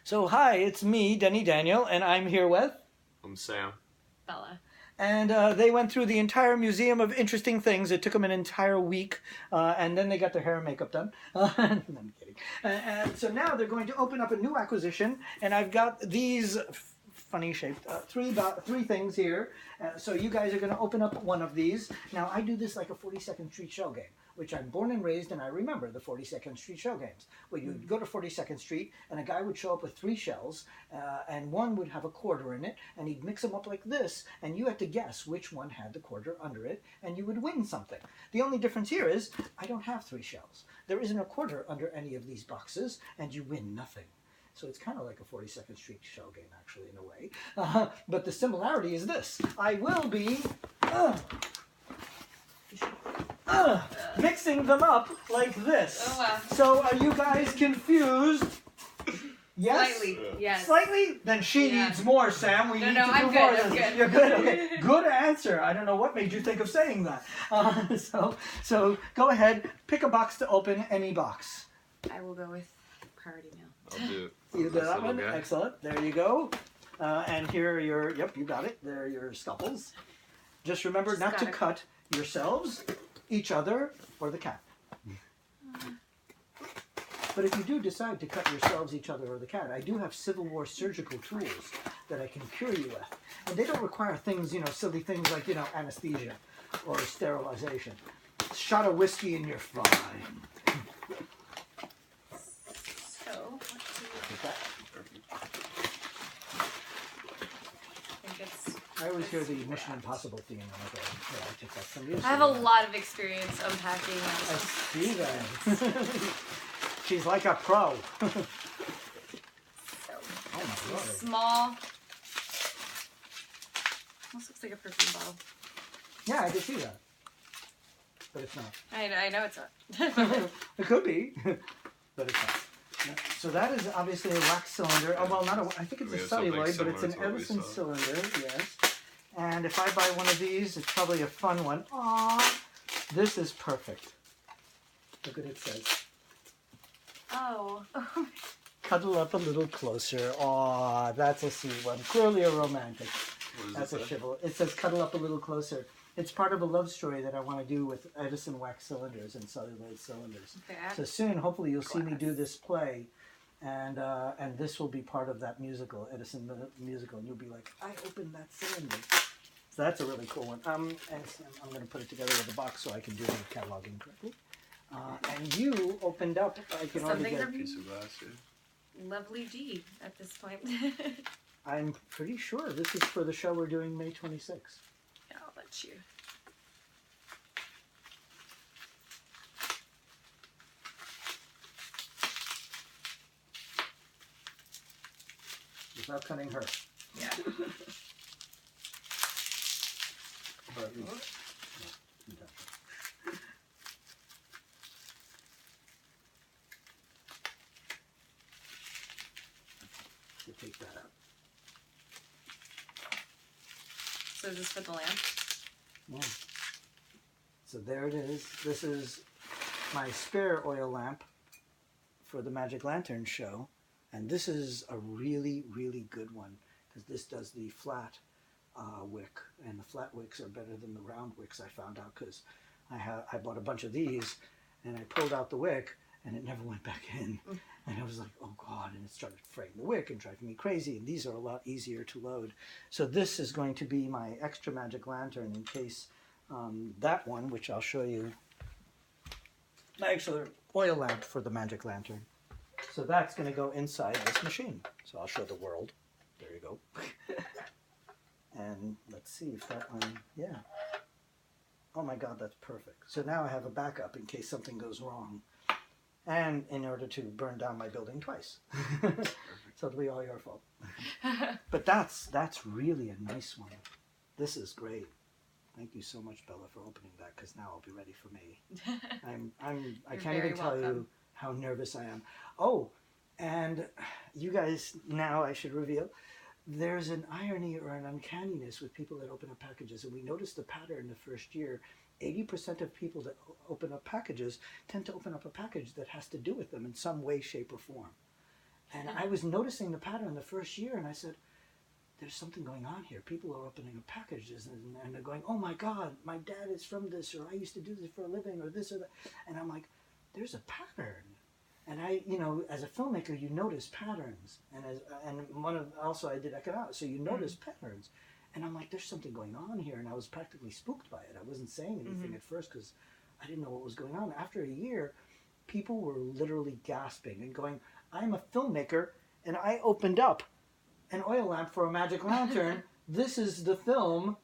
So hi, it's me, Denny Daniel, and I'm here with... I'm Sam. Bella. And they went through the entire Museum of Interesting Things. It took them an entire week, and then they got their hair and makeup done. I'm kidding. And so now they're going to open up a new acquisition, and I've got these funny shaped three things here. So you guys are going to open up one of these. Now I do this like a 42nd Street shell game, which I'm born and raised, and I remember the 42nd Street shell games. Where you'd go to 42nd Street, and a guy would show up with 3 shells, and one would have a quarter in it, and he'd mix them up like this, and you had to guess which one had the quarter under it, and you would win something. The only difference here is I don't have 3 shells. There isn't a quarter under any of these boxes, and you win nothing. So it's kind of like a 42nd Street shell game, actually, in a way. But the similarity is this. I will be mixing them up like this. Oh, wow. So are you guys confused? Yes? Slightly, yes. Slightly? Then she needs more, Sam. We need to do I'm more. good. I'm good. You're good? Okay. Good answer. I don't know what made you think of saying that. So go ahead. Pick a box to open. Any box. I will go with priority mail. I'll do it. You do that one? Guy. Excellent. There you go. And here are your, yep, you got it. There are your scalpels. Just remember not to cut yourselves, each other, or the cat. But if you do decide to cut yourselves, each other, or the cat, I do have Civil War surgical tools that I can cure you with. And they don't require things, silly things like, anesthesia or sterilization. Shot of whiskey and you're fine. So, what do I think it's... I always hear the Mission Impossible theme, and I go, yeah, I take that from you. I have a lot of experience unpacking. I see that. She's like a pro. So, Oh my God. small. Almost looks like a perfume bottle. Yeah, I can see that. But it's not. I know it's not. It could be, but it's not. Yeah. So that is obviously a wax cylinder. Oh, well, not a, I think it's a celluloid, but it's an Edison cylinder, yes. And if I buy one of these, it's probably a fun one. Aww, this is perfect. Look what it says. Oh. Cuddle up a little closer. Aw, that's a sweet one. Clearly a romantic. That's a chivalry. It says cuddle up a little closer. It's part of a love story that I want to do with Edison wax cylinders and celluloid cylinders. Okay. So soon, hopefully, you'll see me do this play, and this will be part of that musical, Edison musical, and you'll be like, I opened that cylinder. So that's a really cool one. And I'm going to put it together with a box so I can do the cataloging correctly. And you opened up, I can already Something get... from Piece of glass, yeah. Lovely G at this point. I'm pretty sure this is for the show we're doing May 26th. I'll let you. Without cutting her. Yeah. Or at least, no, you don't. You take that out. So is this for the lamp? Yeah. So there it is. This is my spare oil lamp for the Magic Lantern show. And this is a really, really good one because this does the flat wick. And the flat wicks are better than the round wicks, I found out, because I bought a bunch of these and I pulled out the wick and it never went back in. And I was like, oh God, and it started fraying the wick and driving me crazy. And these are a lot easier to load. So this is going to be my extra Magic Lantern in case that one, which I'll show you, my actual oil lamp for the Magic Lantern. So that's going to go inside this machine. So I'll show the world. There you go. And let's see if that one, yeah. Oh my God, that's perfect. So now I have a backup in case something goes wrong. And in order to burn down my building twice. So it'll be all your fault. But that's really a nice one. This is great. Thank you so much, Bella, for opening that, because now I'll be ready for me. I can't even tell you how nervous I am. Oh, and you guys, now I should reveal, there's an irony or an uncanniness with people that open up packages, and we noticed a pattern the first year. 80% of people that open up packages tend to open up a package that has to do with them in some way, shape, or form. And I was noticing the pattern the first year, and I said, there's something going on here. People are opening up packages, and they're going, oh my God, my dad is from this, or I used to do this for a living, or this or that. And I'm like, there's a pattern. And I, as a filmmaker, you notice patterns. Also I did economics, so you notice patterns. And I'm like, there's something going on here. And I was practically spooked by it. I wasn't saying anything at first because I didn't know what was going on. After a year, people were literally gasping and going, I'm a filmmaker, and I opened up an oil lamp for a magic lantern. This is the film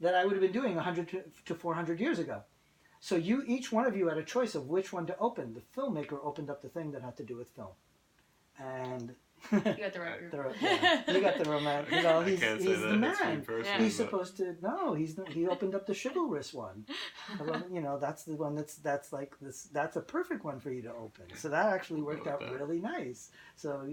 that I would have been doing 100 to 400 years ago. So each one of you had a choice of which one to open. The filmmaker opened up the thing that had to do with film. And You got the right group. you got the romantic. He's I can't say the that man. person, He's but- supposed to. No, he opened up the chivalrous one. That's the one that's like this. That's a perfect one for you to open. So that actually worked out really nice. So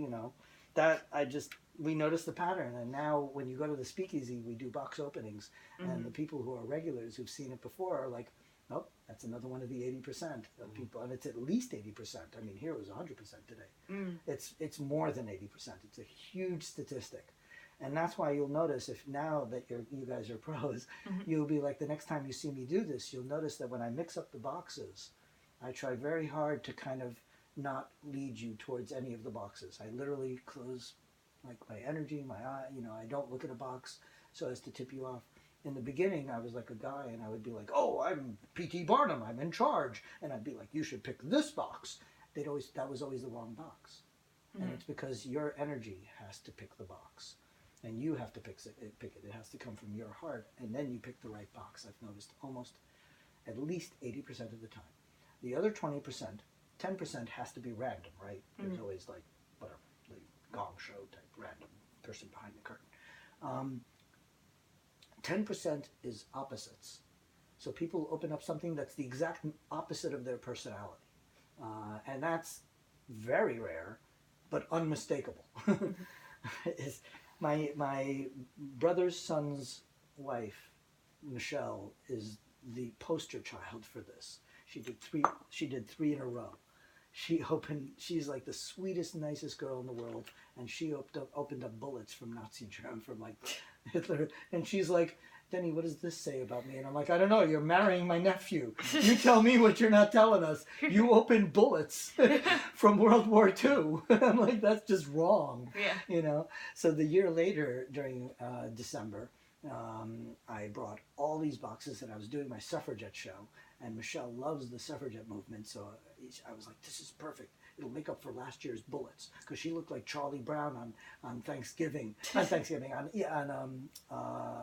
we noticed the pattern, and now when you go to the speakeasy, we do box openings, and the people who are regulars who've seen it before are like, oh, that's another one of the 80% of people, and it's at least 80%. I mean, here it was 100% today. It's more than 80%. It's a huge statistic, and that's why you'll notice if now that you guys are pros, you'll be like the next time you see me do this, you'll notice that when I mix up the boxes, I try very hard to kind of not lead you towards any of the boxes. I literally close like my energy, my eye. I don't look at a box so as to tip you off. In the beginning, I was like a guy, and I would be like, oh, I'm P.T. Barnum, I'm in charge. And I'd be like, you should pick this box. That was always the wrong box. And it's because your energy has to pick the box. And you have to pick it. It has to come from your heart, and then you pick the right box. I've noticed almost at least 80% of the time. The other 20%, 10% has to be random, right? There's always like, whatever, the gong show type random person behind the curtain. 10% is opposites. So people open up something that's the exact opposite of their personality. And that's very rare, but unmistakable. My brother's son's wife, Michelle, is the poster child for this. She did three in a row. She's like the sweetest, nicest girl in the world, and she opened up bullets from Nazi Germany, from like Hitler, and she's like, Denny, what does this say about me? And I'm like, I don't know, you're marrying my nephew. You tell me what you're not telling us. You opened bullets from World War II. I'm like, that's just wrong. Yeah. So the year later, during December, I brought all these boxes, and I was doing my suffragette show, and Michelle loves the suffragette movement, so I was like, this is perfect. It'll make up for last year's bullets, because she looked like Charlie Brown on Thanksgiving. On Thanksgiving, on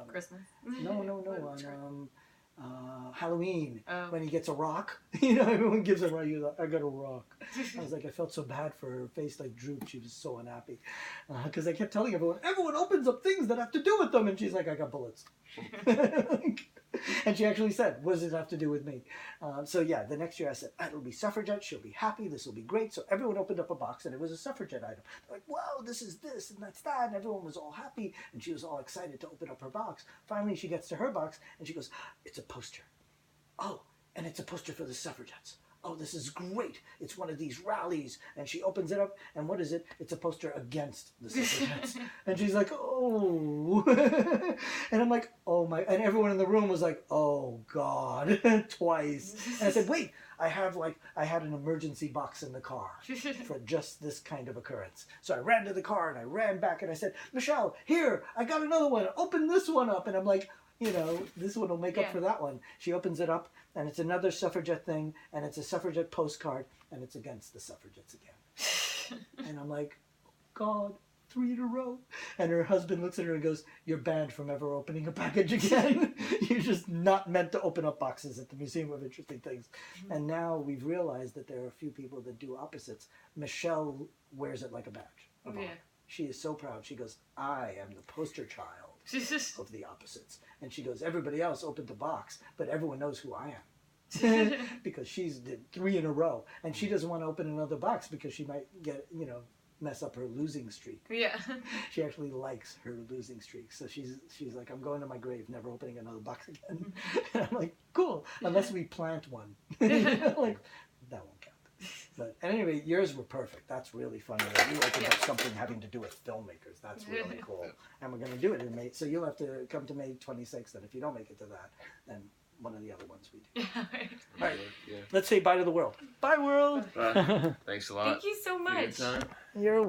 Christmas. no, on Halloween, Oh. when he gets a rock. Everyone gives a rock. You're like, I got a rock. I was like, I felt so bad for her face, like drooped. She was so unhappy, because I kept telling everyone opens up things that have to do with them, and she's like, I got bullets. And she actually said, what does it have to do with me? So yeah, the next year I said, it'll be suffragette, she'll be happy, this will be great. So everyone opened up a box, and it was a suffragette item. They're like, wow, this is this, and that's that, and everyone was all happy, and she was all excited to open up her box. Finally, she gets to her box, and she goes, it's a poster. Oh, and it's a poster for the suffragettes. Oh, this is great. It's one of these rallies. And she opens it up, and what is it? It's a poster against the suffragettes. And she's like, oh. And I'm like, oh my. And everyone in the room was like, oh God, twice. And I said, wait, I had an emergency box in the car for just this kind of occurrence. So I ran to the car, and I ran back, and I said, Michelle, here, I got another one. Open this one up. And I'm like, this one will make up for that one. She opens it up, and it's another suffragette thing, and it's a suffragette postcard, and it's against the suffragettes again. And I'm like, God, 3 in a row. And her husband looks at her and goes, you're banned from ever opening a package again. You're just not meant to open up boxes at the Museum of Interesting Things. And now we've realized that there are a few people that do opposites. Michelle wears it like a badge. Of honor. She is so proud. She goes, I am the poster child of the opposites. And she goes, everybody else opened the box, but everyone knows who I am. Because she's did 3 in a row. And she doesn't want to open another box because she might get, mess up her losing streak. Yeah. She actually likes her losing streak. So she's like, I'm going to my grave, never opening another box again. And I'm like, cool, unless we plant one. Like, that won't count. But anyway, yours were perfect. That's really funny. You opened up something having to do with filmmakers. That's really cool. And we're going to do it in May. So you'll have to come to May 26th. And if you don't make it to that, then one of the other ones we do. All right. Yeah. Let's say bye to the world. Bye, world. Thanks a lot. Thank you so much. You're